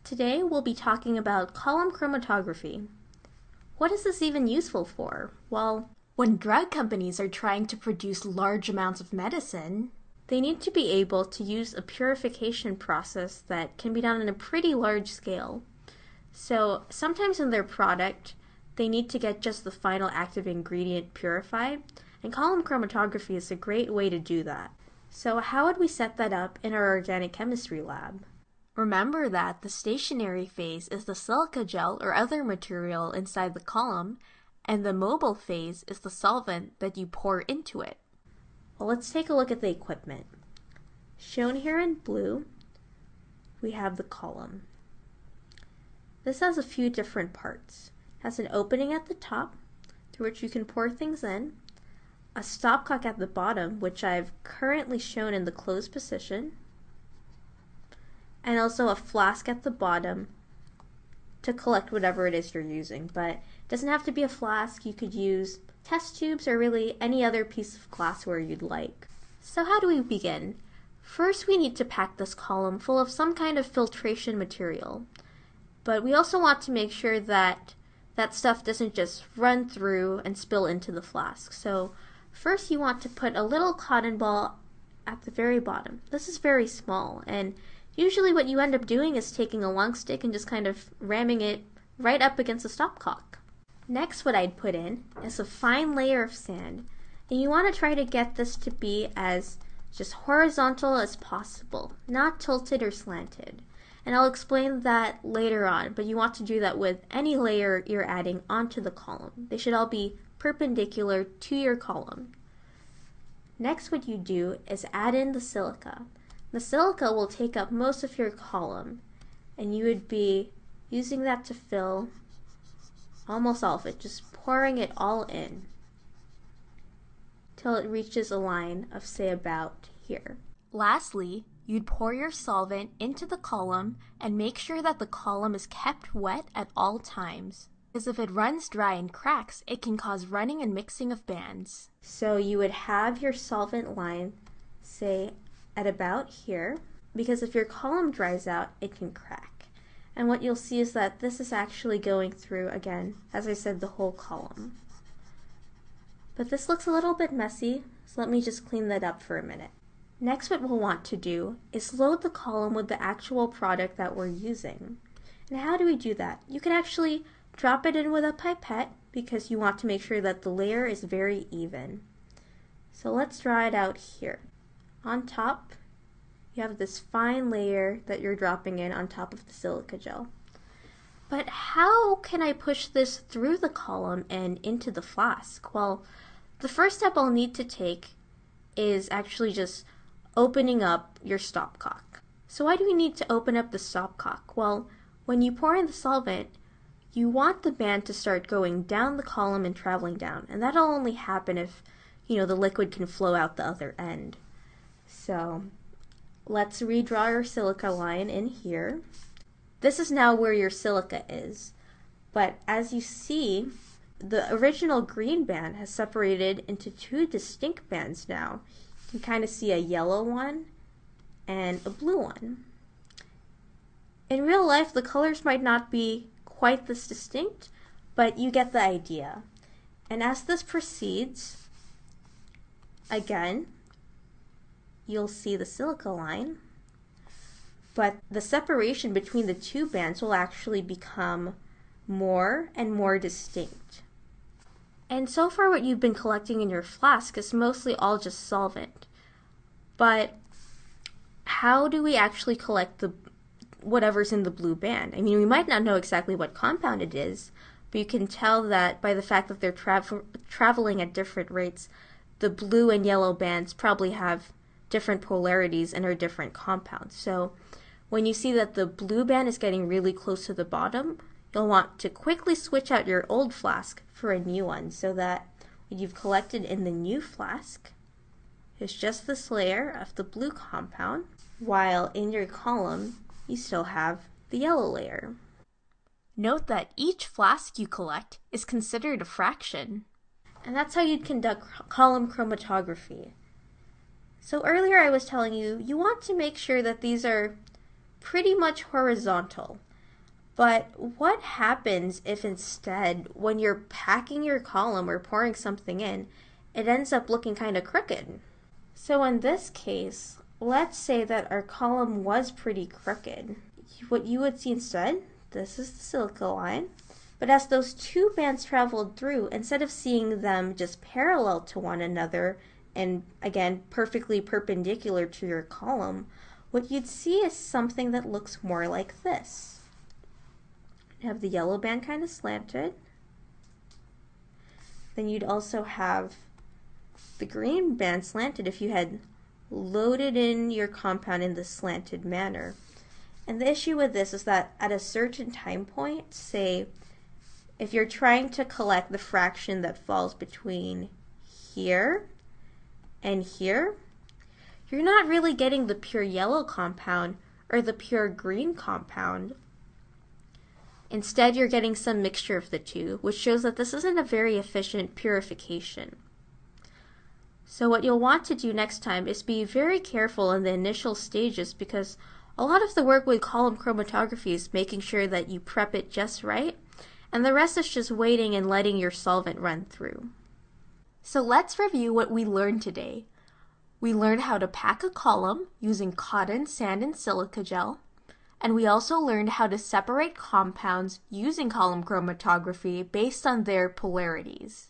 Today we'll be talking about column chromatography. What is this even useful for? Well, when drug companies are trying to produce large amounts of medicine, they need to be able to use a purification process that can be done on a pretty large scale. So sometimes in their product, they need to get just the final active ingredient purified, and column chromatography is a great way to do that. So how would we set that up in our organic chemistry lab? Remember that the stationary phase is the silica gel or other material inside the column, and the mobile phase is the solvent that you pour into it. Well, let's take a look at the equipment. Shown here in blue, we have the column. This has a few different parts. It has an opening at the top, through which you can pour things in, a stopcock at the bottom, which I've currently shown in the closed position, and also a flask at the bottom to collect whatever it is you're using. But it doesn't have to be a flask. You could use test tubes or really any other piece of glassware you'd like. So how do we begin? First, we need to pack this column full of some kind of filtration material. But we also want to make sure that that stuff doesn't just run through and spill into the flask. So first you want to put a little cotton ball at the very bottom. This is very small, and usually what you end up doing is taking a long stick and just kind of ramming it right up against the stopcock. Next, what I'd put in is a fine layer of sand, and you want to try to get this to be as just horizontal as possible, not tilted or slanted. And I'll explain that later on, but you want to do that with any layer you're adding onto the column. They should all be perpendicular to your column. Next, what you do is add in the silica. The silica will take up most of your column, and you would be using that to fill almost all of it, just pouring it all in till it reaches a line of, say, about here. Lastly, you'd pour your solvent into the column and make sure that the column is kept wet at all times, because if it runs dry and cracks, it can cause running and mixing of bands. So you would have your solvent line, say, at about here, because if your column dries out, it can crack. And what you'll see is that this is actually going through, again, as I said, the whole column. But this looks a little bit messy, so let me just clean that up for a minute. Next, what we'll want to do is load the column with the actual product that we're using. And how do we do that? You can actually drop it in with a pipette because you want to make sure that the layer is very even. So let's draw it out here. On top, you have this fine layer that you're dropping in on top of the silica gel. But how can I push this through the column and into the flask? Well, the first step I'll need to take is actually just opening up your stopcock. So why do we need to open up the stopcock? Well, when you pour in the solvent, you want the band to start going down the column and traveling down, and that'll only happen if, the liquid can flow out the other end. So let's redraw our silica line in here. This is now where your silica is, but as you see, the original green band has separated into two distinct bands now. You can kind of see a yellow one and a blue one. In real life, the colors might not be quite this distinct, but you get the idea. And as this proceeds, again, you'll see the silica line, but the separation between the two bands will actually become more and more distinct. And so far what you've been collecting in your flask is mostly all just solvent. But how do we actually collect whatever's in the blue band? I mean, we might not know exactly what compound it is, but you can tell that by the fact that they're traveling at different rates, the blue and yellow bands probably have different polarities and are different compounds. So when you see that the blue band is getting really close to the bottom, you'll want to quickly switch out your old flask for a new one so that what you've collected in the new flask is just this layer of the blue compound, while in your column you still have the yellow layer. Note that each flask you collect is considered a fraction. And that's how you'd conduct column chromatography. So earlier I was telling you, you want to make sure that these are pretty much horizontal. But what happens if instead, when you're packing your column or pouring something in, it ends up looking kind of crooked? So in this case, let's say that our column was pretty crooked. What you would see instead, this is the silica line, but as those two bands traveled through, instead of seeing them just parallel to one another and again perfectly perpendicular to your column, what you'd see is something that looks more like this. You have the yellow band kind of slanted. Then you'd also have the green band slanted if you had loaded in your compound in this slanted manner. And the issue with this is that at a certain time point, say if you're trying to collect the fraction that falls between here and here, you're not really getting the pure yellow compound or the pure green compound. Instead, you're getting some mixture of the two, which shows that this isn't a very efficient purification. So what you'll want to do next time is be very careful in the initial stages, because a lot of the work with column chromatography is making sure that you prep it just right, and the rest is just waiting and letting your solvent run through. So let's review what we learned today. We learned how to pack a column using cotton, sand, and silica gel. And we also learned how to separate compounds using column chromatography based on their polarities.